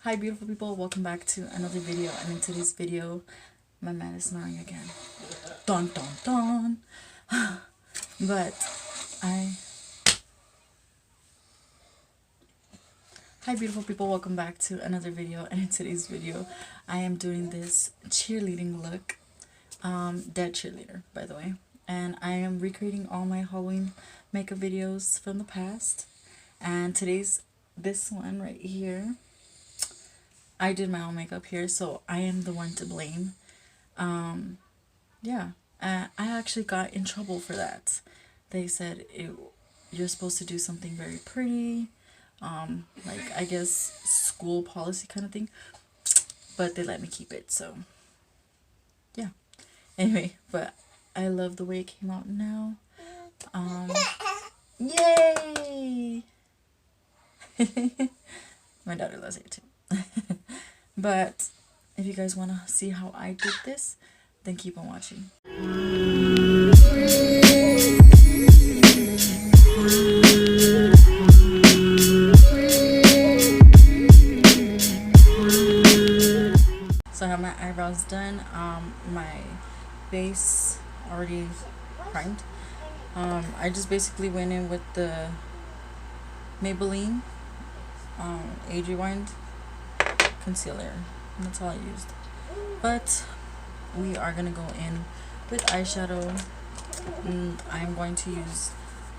Hi beautiful people, welcome back to another video, and in today's video my man is snoring again. Dun dun dun. But Hi beautiful people, welcome back to another video, and in today's video I am doing this cheerleading look. Dead cheerleader, by the way. And I am recreating all my Halloween makeup videos from the past. And today's this one right here. I did my own makeup here, so I am the one to blame. Yeah, I actually got in trouble for that. They said you're supposed to do something very pretty, like I guess school policy kind of thing, but they let me keep it, so yeah. Anyway, but I love the way it came out now. Yay! My daughter loves it too. But if you guys want to see how I did this, then keep on watching. So I have my eyebrows done, my base already primed. I just basically went in with the Maybelline Age Rewind concealer. That's all I used. But we are gonna go in with eyeshadow. I'm going to use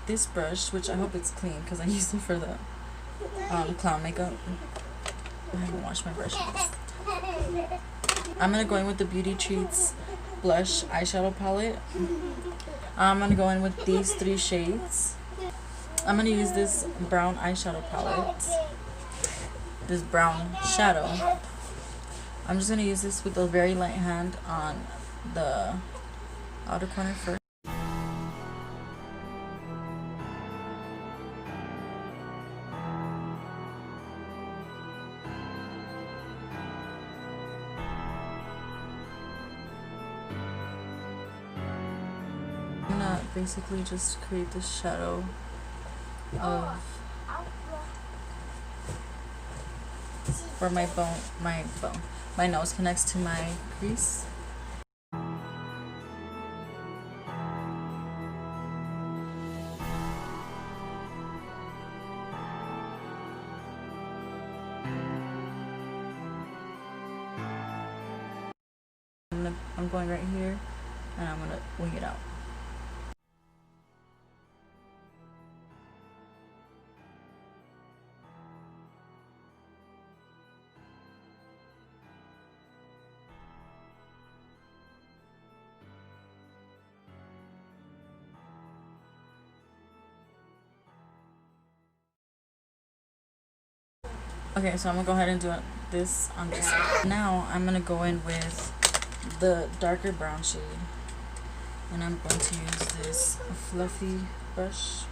this brush, which I hope it's clean because I used it for the clown makeup. I haven't washed my brushes. I'm gonna go in with the Beauty Treats blush eyeshadow palette. I'm gonna go in with these 3 shades. I'm gonna use this brown eyeshadow palette, this brown shadow. I'm just gonna use this with a very light hand on the outer corner first. I'm gonna basically just create this shadow of where my nose connects to my crease. I'm going right here, and I'm gonna wing it out. Okay, so I'm gonna go ahead and do this on this side. Now I'm gonna go in with the darker brown shade, and I'm going to use this fluffy brush.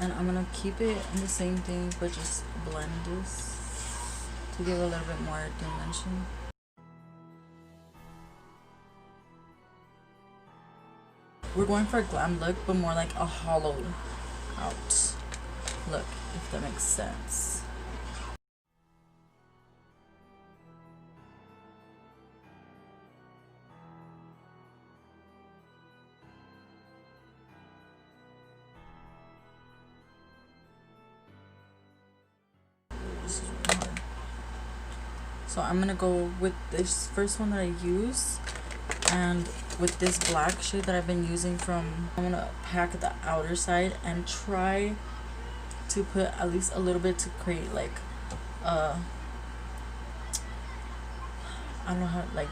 And I'm gonna keep it in the same thing, but just blend this to give a little bit more dimension. We're going for a glam look, but more like a hollowed out look, if that makes sense. This is really hard. So I'm gonna go with this first one that I use, and with this black shade that I've been using from, I'm gonna pack the outer side and try to put at least a little bit to create like I don't know how, like,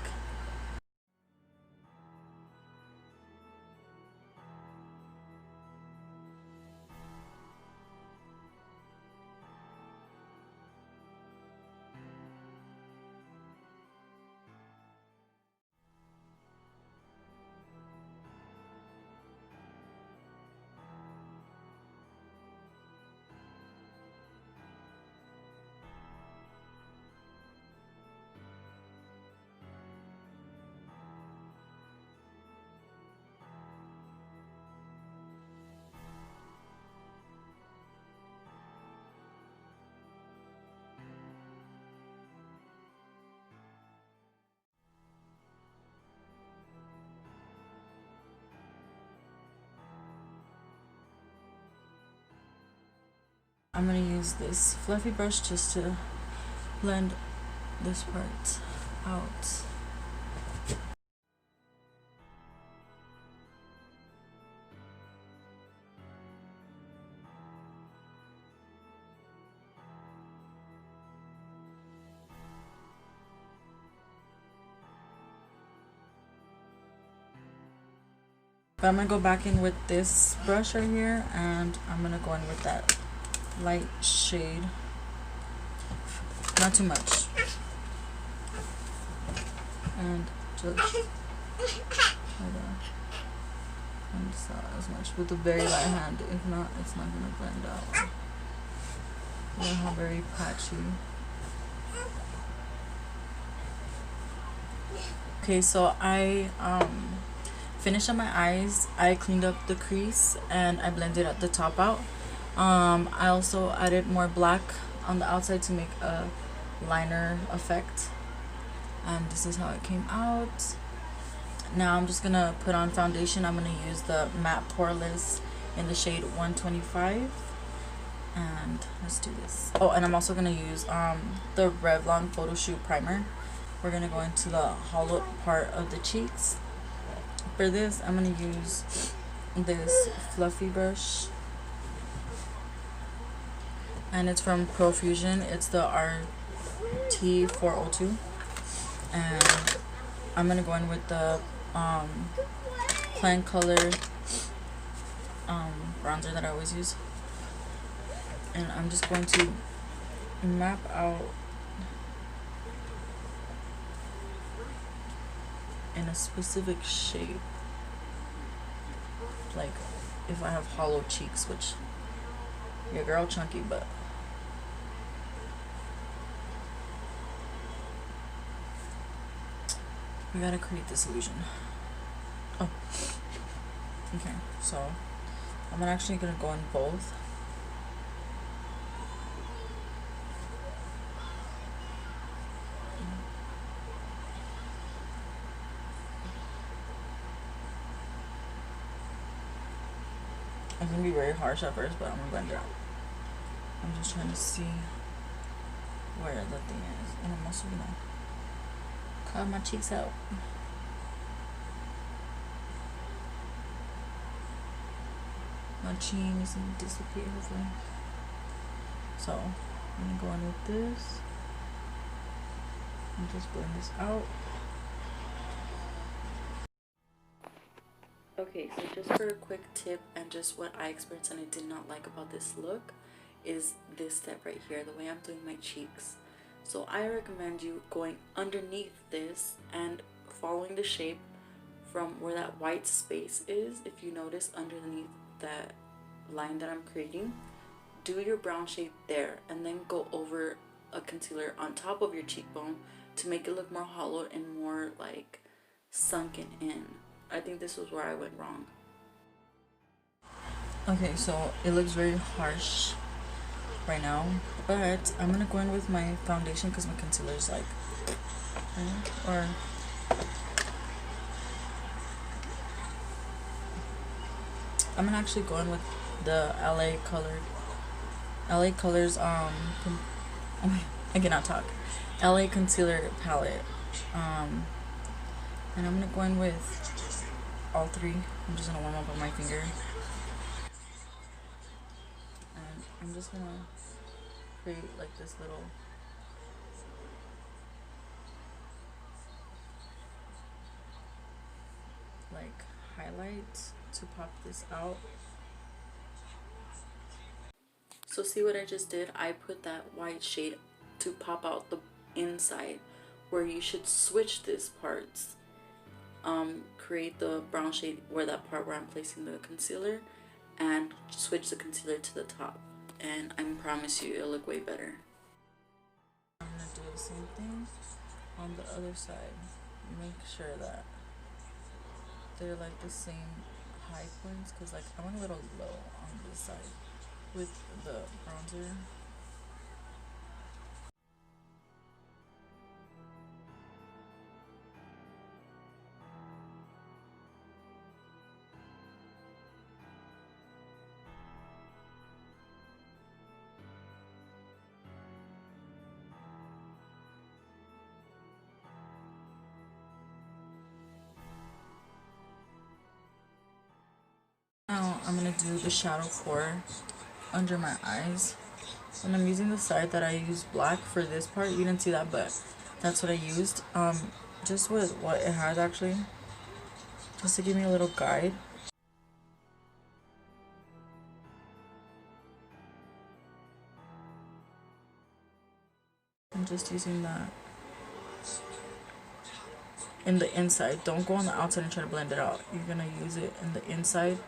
I'm gonna use this fluffy brush just to blend this part out. But I'm gonna go back in with this brush right here, and I'm gonna go in with that light shade, not too much, and just try to blend this out as much with a very light hand. If not, it's not gonna blend out. You know how very patchy. Okay, so I finished on my eyes. I cleaned up the crease and I blended out the top out. I also added more black on the outside to make a liner effect, and this is how it came out. Now I'm just gonna put on foundation. I'm gonna use the matte poreless in the shade 125, and let's do this. Oh, and I'm also gonna use the Revlon photo shoot primer. We're gonna go into the hollow part of the cheeks. For this, I'm gonna use this fluffy brush, and it's from Profusion. It's the RT402, and I'm gonna go in with the Plant Color bronzer that I always use, and I'm just going to map out in a specific shape, like if I have hollow cheeks, which your girl chunky, but we gotta create this illusion. Oh, okay, so I'm actually gonna go in both. It's gonna be very harsh at first, but I'm gonna blend it out. I'm just trying to see where the thing is, and I'm also gonna carve my cheeks out. My chin is gonna disappear hopefully. So I'm gonna go in with this and just blend this out. Okay, so just for a quick tip and just what I experienced and I did not like about this look is this step right here, the way I'm doing my cheeks. So I recommend you going underneath this and following the shape from where that white space is. If you notice underneath that line that I'm creating, do your brown shade there and then go over a concealer on top of your cheekbone to make it look more hollow and more like sunken in. I think this was where I went wrong. Okay, so it looks very harsh right now, but I'm gonna go in with my foundation because my concealer is like, or I'm gonna actually go in with the LA Colors I cannot talk, LA concealer palette, and I'm gonna go in with all three. I'm just gonna warm up on my finger, and I'm just gonna create like this little like highlight to pop this out. So see what I just did? I put that white shade to pop out the inside, where you should switch this parts. Create the brown shade where that part where I'm placing the concealer, and switch the concealer to the top, and I promise you it'll look way better. I'm gonna do the same thing on the other side. Make sure that they're like the same high points, because like I went a little low on this side with the bronzer. I'm gonna do the shadow for under my eyes. And I'm using the side that I used black for this part. You didn't see that, but that's what I used. Just with what it had actually, just to give me a little guide. I'm just using that in the inside. Don't go on the outside and try to blend it out. You're gonna use it in the inside.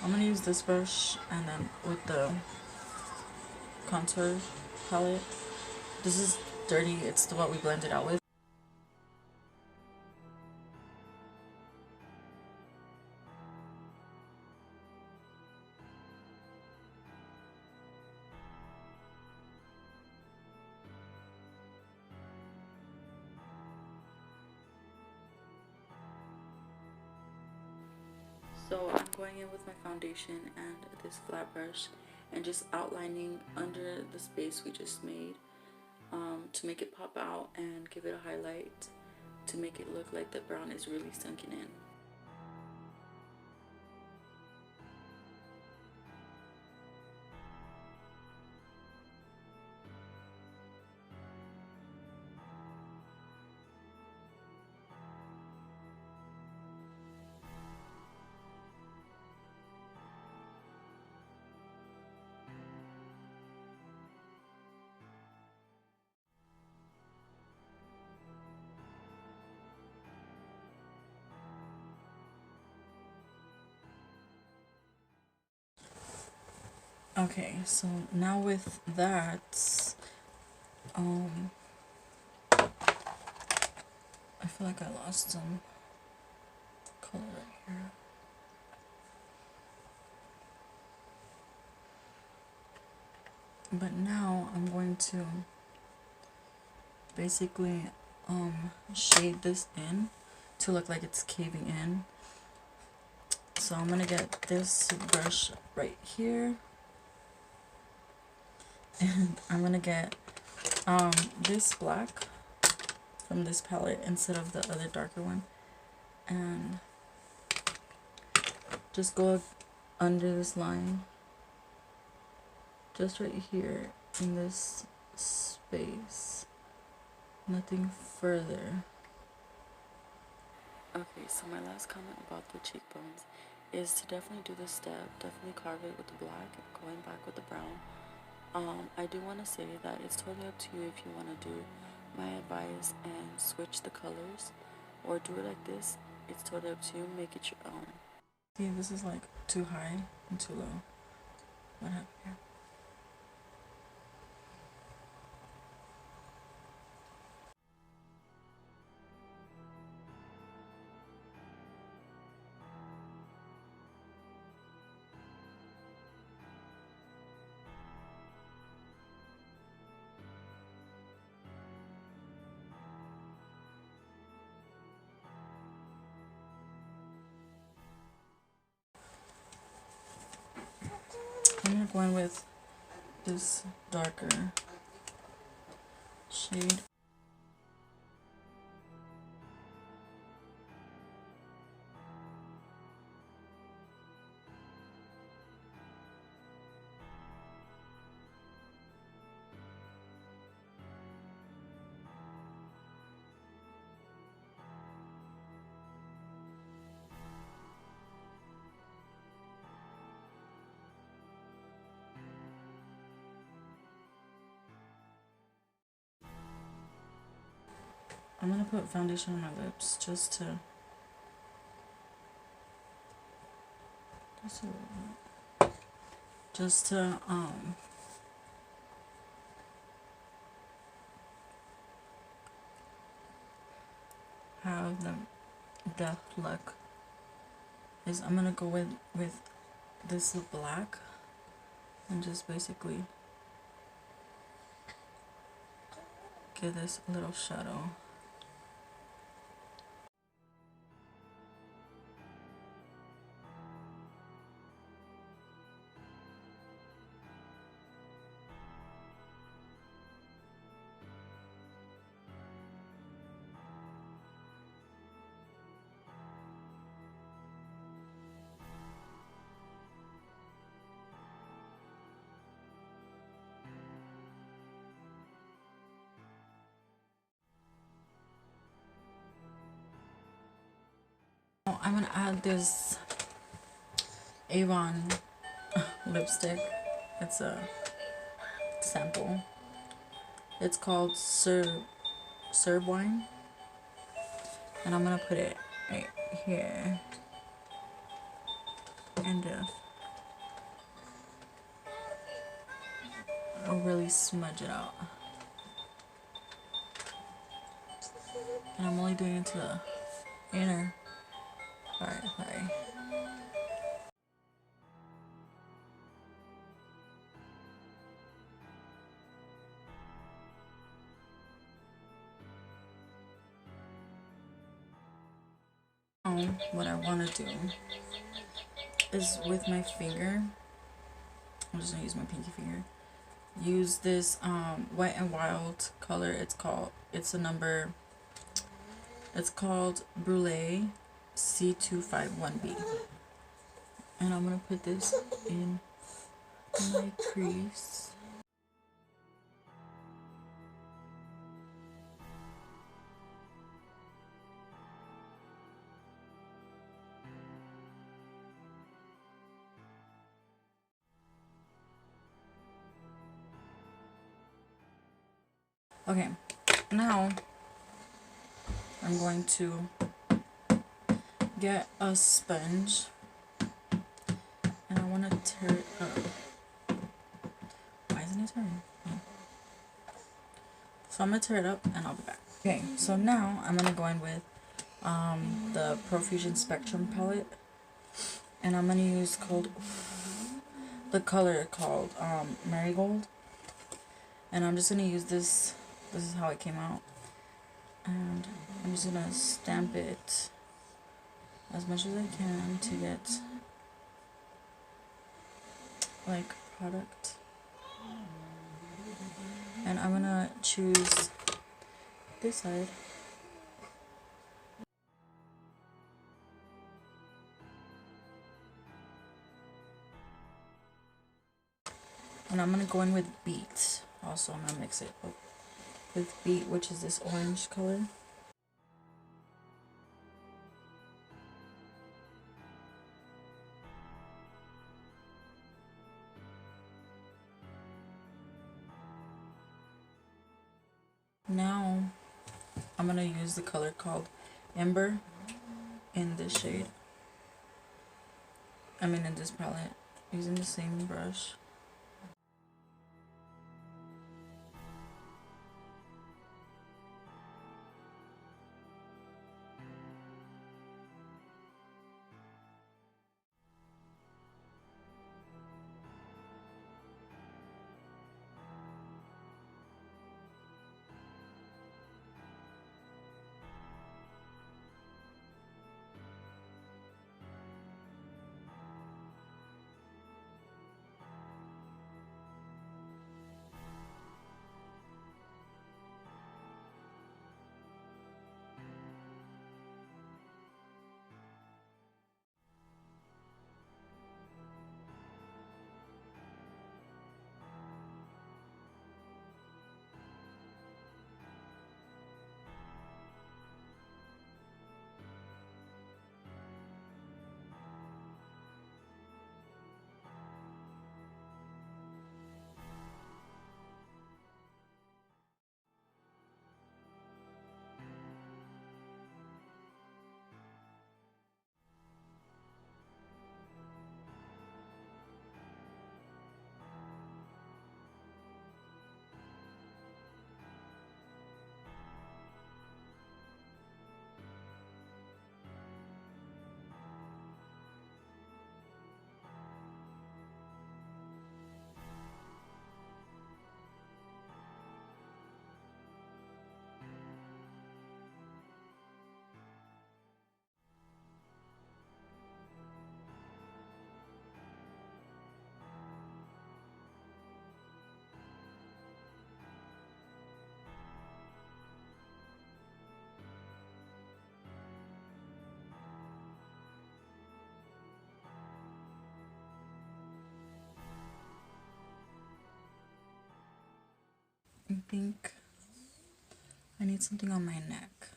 I'm gonna use this brush and then with the contour palette. This is dirty, it's the what we blended out with. So I'm going in with my foundation and this flat brush and just outlining under the space we just made to make it pop out and give it a highlight to make it look like the brown is really sunken in. Okay, so now with that, I feel like I lost some color right here. But now I'm going to basically shade this in to look like it's caving in. So I'm gonna get this brush right here, and I'm gonna get this black from this palette instead of the other darker one, and just go under this line, just right here in this space, nothing further. Okay, so my last comment about the cheekbones is to definitely do this step, definitely carve it with the black, going back with the brown. I do want to say that it's totally up to you if you want to do my advice and switch the colors or do it like this. It's totally up to you, make it your own. See, this is like too high and too low. What happened here? I'm gonna go in with this darker shade. I'm gonna put foundation on my lips just to have the look. is I'm gonna go with this black and just basically give this a little shadow. Now I'm gonna add this Avon lipstick. It's a sample. It's called Serve Wine, and I'm gonna put it right here and I'll really smudge it out. And I'm only doing it to the inner part. Sorry. Now, what I want to do is with my finger, I'm just gonna use my pinky finger. Use this Wet and Wild color. It's a number. It's called Brulee C251B. And I'm gonna put this in my crease. Okay, now I'm going to get a sponge and I want to tear it up. Why isn't it turning? Oh. So I'm going to tear it up and I'll be back. Okay, so now I'm going to go in with the Profusion Spectrum palette, and I'm going to use the color called Marigold, and I'm just going to use this. This is how it came out, and I'm just going to stamp it as much as I can to get like product. And I'm gonna choose this side. And I'm gonna go in with Beat. Also, I'm gonna mix it up with Beat, which is this orange color. Now, I'm gonna use the color called Ember in this shade. In this palette, using the same brush. think I need something on my neck.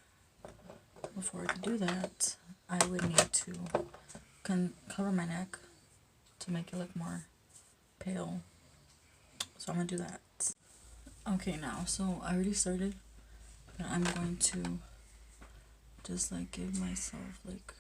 Before I do that, I would need to cover my neck to make it look more pale. So I'm gonna do that. Okay, now, so I already started, but I'm going to just like give myself like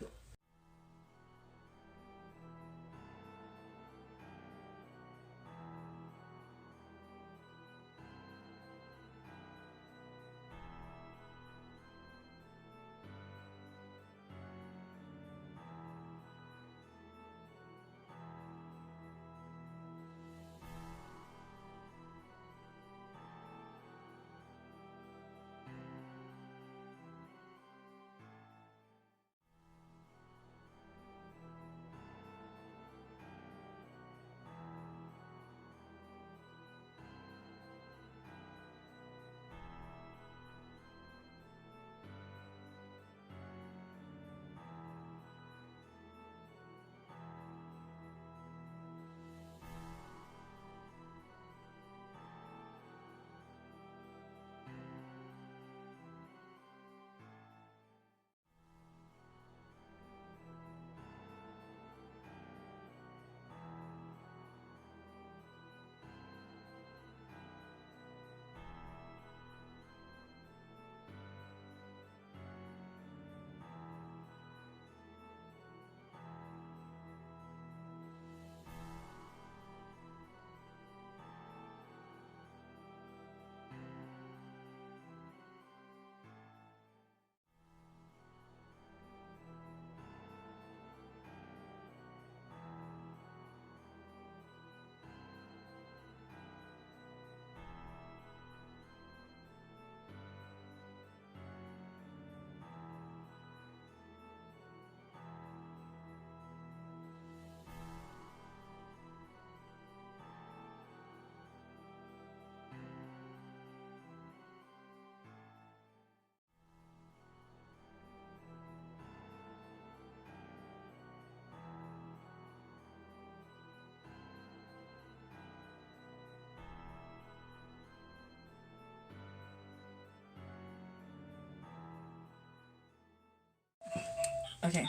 okay.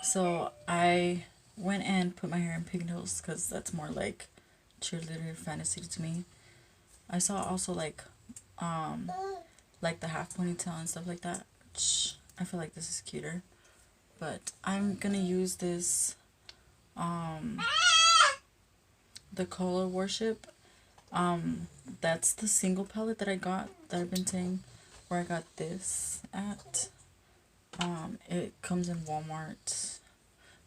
So I went and put my hair in pigtails because that's more like cheerleader fantasy to me. I saw also like the half ponytail and stuff like that. I feel like this is cuter, but I'm gonna use this the color worship. That's the single palette that I got, that I've been saying where I got this at. It comes in Walmart,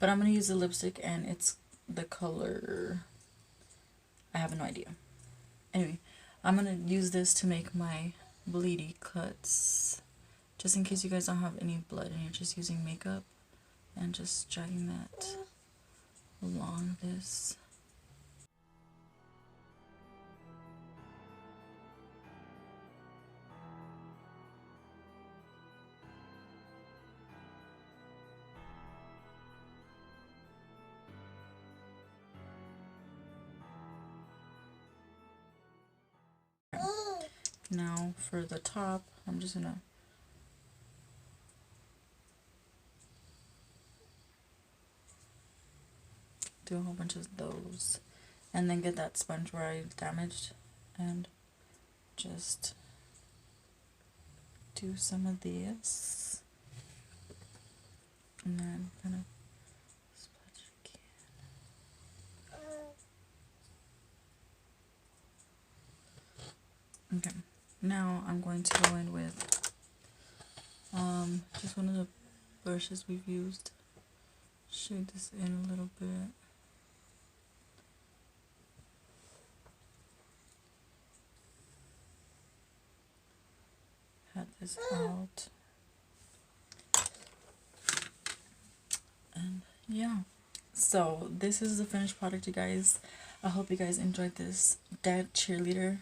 but I'm gonna use the lipstick and it's the color, I have no idea. Anyway, I'm gonna use this to make my bleedy cuts, just in case you guys don't have any blood and you're just using makeup, and just dragging that along this. Now for the top, I'm just gonna do a whole bunch of those, and then get that sponge where I damaged and just do some of this, and then kind of splash again. Okay, now I'm going to go in with just one of the brushes we've used. Shade this in a little bit. Pat this out. And yeah. So this is the finished product, you guys. I hope you guys enjoyed this dead cheerleader.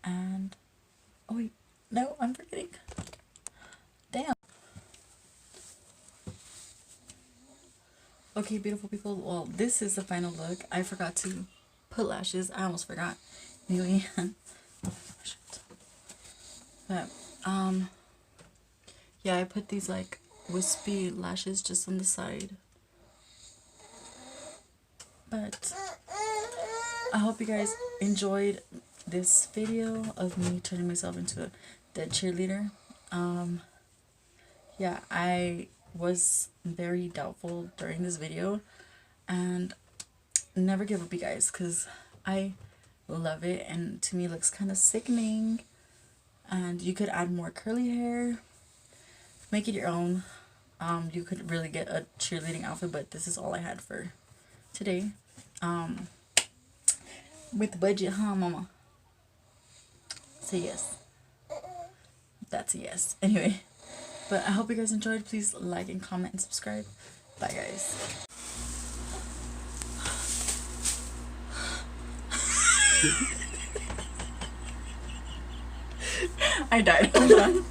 And oh wait, no, I'm forgetting. Damn. Okay, beautiful people. Well, this is the final look. I forgot to put lashes. I almost forgot. Anyway, But yeah, I put these like wispy lashes just on the side. But I hope you guys enjoyed this video of me turning myself into a dead cheerleader. Yeah, I was very doubtful during this video, and never give up, you guys, because I love it, and to me it looks kind of sickening. And you could add more curly hair, make it your own. You could really get a cheerleading outfit, but this is all I had for today. With budget, huh, mama? Say yes. That's a yes. Anyway, but I hope you guys enjoyed. Please like and comment and subscribe. Bye, guys. I died. Hold on.